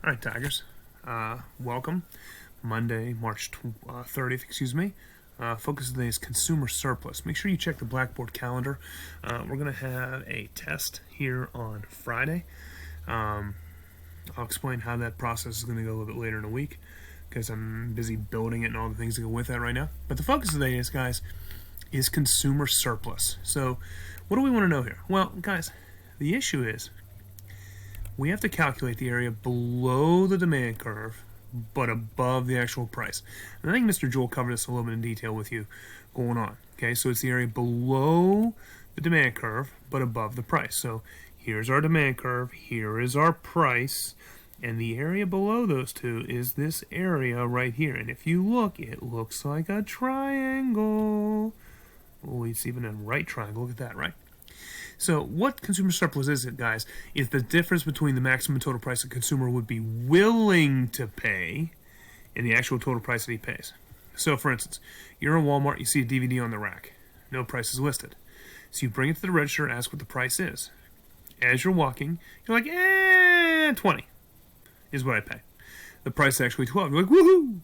All right, Tigers. Welcome. Monday, March 30th, excuse me. Focus today is consumer surplus. Make sure you check the Blackboard calendar. We're going to have a test here on Friday. I'll explain how that process is going to go a little bit later in the week because I'm busy building it and all the things that go with that right now. But the focus today is, guys, is consumer surplus. So what do we want to know here? Well, guys, the issue is we have to calculate the area below the demand curve but above the actual price. And I think Mr. Joel covered this a little bit in detail with you going on. Okay, so it's the area below the demand curve but above the price. So here's our demand curve, here is our price, and the area below those two is this area right here. And if you look, it looks like a triangle. Oh, it's even a right triangle. Look at that, right? So what consumer surplus is it, guys? Is the difference between the maximum total price a consumer would be willing to pay and the actual total price that he pays. So, for instance, you're in Walmart, you see a DVD on the rack. No price is listed. So you bring it to the register and ask what the price is. As you're walking, you're like, 20 is what I pay. The price is actually 12. You're like, woohoo!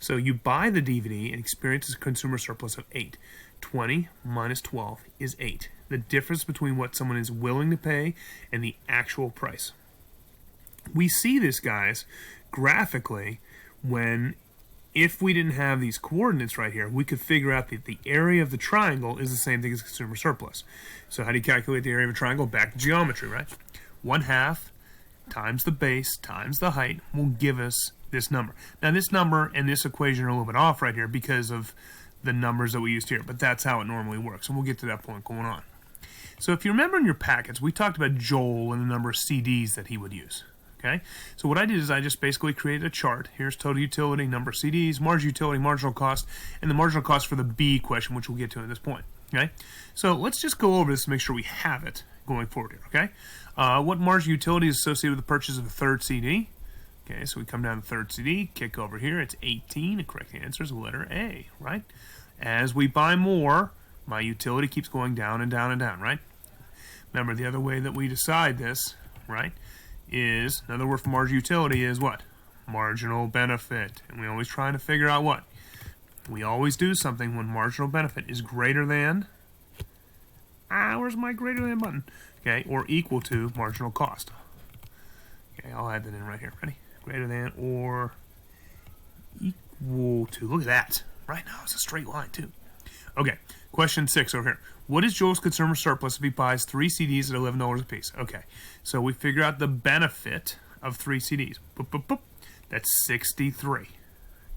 So you buy the DVD and experience a consumer surplus of 8. 20 minus 12 is 8. The difference between what someone is willing to pay and the actual price. We see this, guys, graphically when, if we didn't have these coordinates right here, we could figure out that the area of the triangle is the same thing as consumer surplus. So how do you calculate the area of a triangle? Back to geometry, right? 1/2 times the base times the height will give us this number. Now this number and this equation are a little bit off right here because of the numbers that we used here, but that's how it normally works, and we'll get to that point going on. So if you remember in your packets, we talked about Joel and the number of CDs that he would use. Okay, so what I did is I just basically created a chart. Here's total utility, number of CDs, marginal utility, marginal cost, and the marginal cost for the B question, which we'll get to at this point. Okay, so let's just go over this to make sure we have it going forward here. Okay, what marginal utility is associated with the purchase of a third CD? Okay, so we come down to the third CD, kick over here, it's 18. The correct answer is letter A, right? As we buy more, my utility keeps going down and down and down, right? Remember, the other way that we decide this, right, is, another word for marginal utility is what? Marginal benefit. And we always try to figure out what? We always do something when marginal benefit is greater than, where's my greater than button? Okay, or equal to marginal cost. Okay, I'll add that in right here. Ready? Greater than or equal to. Look at that. Right now, it's a straight line, too. Okay, question 6 over here. What is Joel's consumer surplus if he buys 3 CDs at $11 a piece? Okay, so we figure out the benefit of 3 CDs. Boop, boop, boop. That's 63.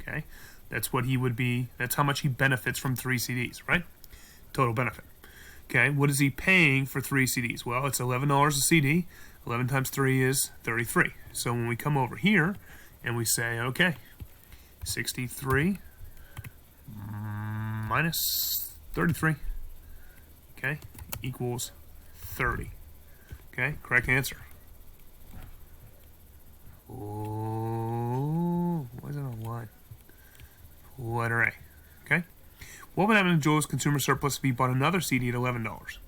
Okay, that's what he would be. That's how much he benefits from 3 CDs, right? Total benefit. Okay, what is he paying for 3 CDs? Well, it's $11 a CD. 11 times 3 is 33. So when we come over here and we say, okay, 63 minus 33, okay, equals 30. Okay, correct answer. Oh, why is it on line? Letter A. Okay. What would happen to Joel's consumer surplus if he bought another CD at $11?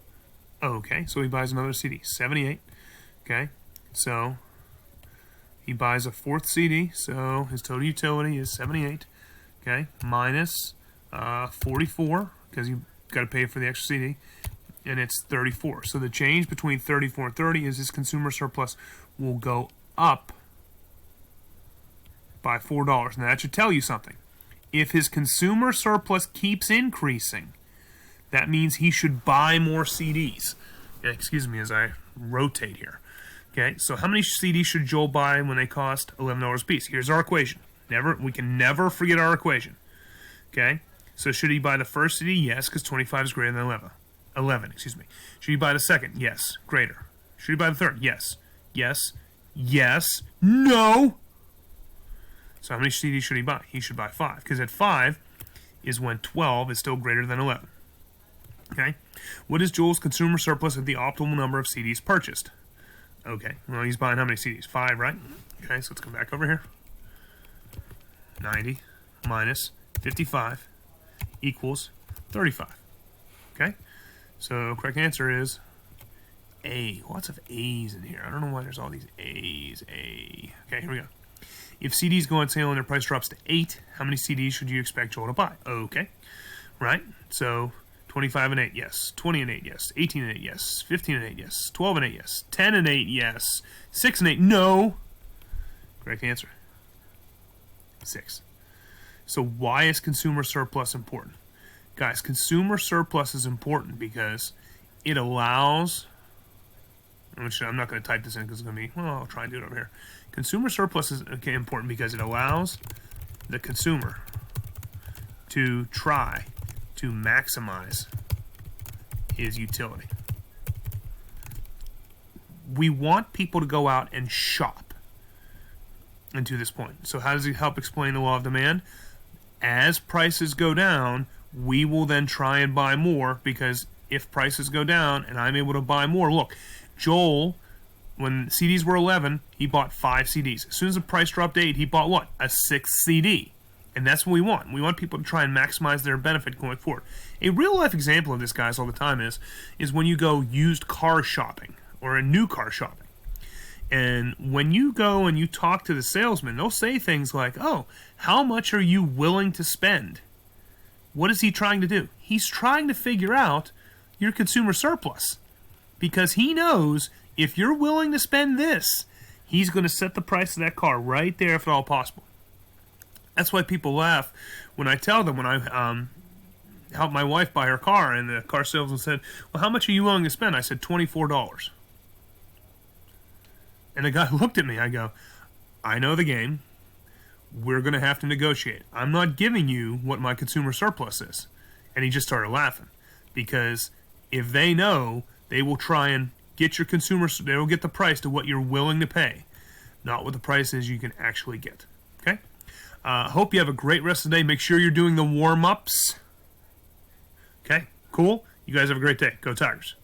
Okay, so he buys another CD, 78. Okay, so he buys a 4th CD, so his total utility is 78. Okay, minus 44, because you got to pay for the extra CD, and it's 34. So the change between 34 and 30 is his consumer surplus will go up by $4. Now that should tell you something. If his consumer surplus keeps increasing, that means he should buy more CDs. Excuse me as I rotate here. Okay, so how many CDs should Joel buy when they cost $11 a piece? Here's our equation. We can never forget our equation. Okay, so should he buy the first CD? Yes, because 25 is greater than 11. 11, excuse me. Should he buy the second? Yes, greater. Should he buy the third? Yes. Yes. Yes. No! So how many CDs should he buy? He should buy 5, because at 5 is when 12 is still greater than 11. Okay, what is Joel's consumer surplus at the optimal number of CDs purchased? Okay, well, he's buying how many CDs? 5, right? Okay, so let's come back over here. 90 minus 55 equals 35. Okay, so correct answer is A. Lots of A's in here. I don't know why there's all these A's. A. Okay, here we go. If CDs go on sale and their price drops to 8, how many CDs should you expect Joel to buy? Okay, right? So 25 and 8, yes. 20 and 8, yes. 18 and 8, yes. 15 and 8, yes. 12 and 8, yes. 10 and 8, yes. 6 and 8, no. Correct answer. 6. So why is consumer surplus important? Guys, consumer surplus is important because it allows, I'm not going to type this in because it's going to be, well, I'll try and do it over here. Consumer surplus is important because it allows the consumer to try to maximize his utility. We want people to go out and shop. And to this point. So how does it help explain the law of demand? As prices go down, we will then try and buy more, because if prices go down and I'm able to buy more, look, Joel, when CDs were 11, he bought 5 CDs. As soon as the price dropped to 8, he bought what? A 6th CD. And that's what we want. We want people to try and maximize their benefit going forward. A real-life example of this, guys, all the time is when you go used car shopping or a new car shopping. And when you go and you talk to the salesman, they'll say things like, oh, how much are you willing to spend? What is he trying to do? He's trying to figure out your consumer surplus, because he knows if you're willing to spend this, he's going to set the price of that car right there if at all possible. That's why people laugh when I tell them, when I helped my wife buy her car, and the car salesman said, well, how much are you willing to spend? I said, $24. And the guy looked at me. I go, I know the game. We're going to have to negotiate. I'm not giving you what my consumer surplus is. And he just started laughing. Because if they know, they will try and get your consumer, they will get the price to what you're willing to pay, not what the price is you can actually get. Okay? Hope you have a great rest of the day. Make sure you're doing the warm-ups. Okay? Cool? You guys have a great day. Go Tigers.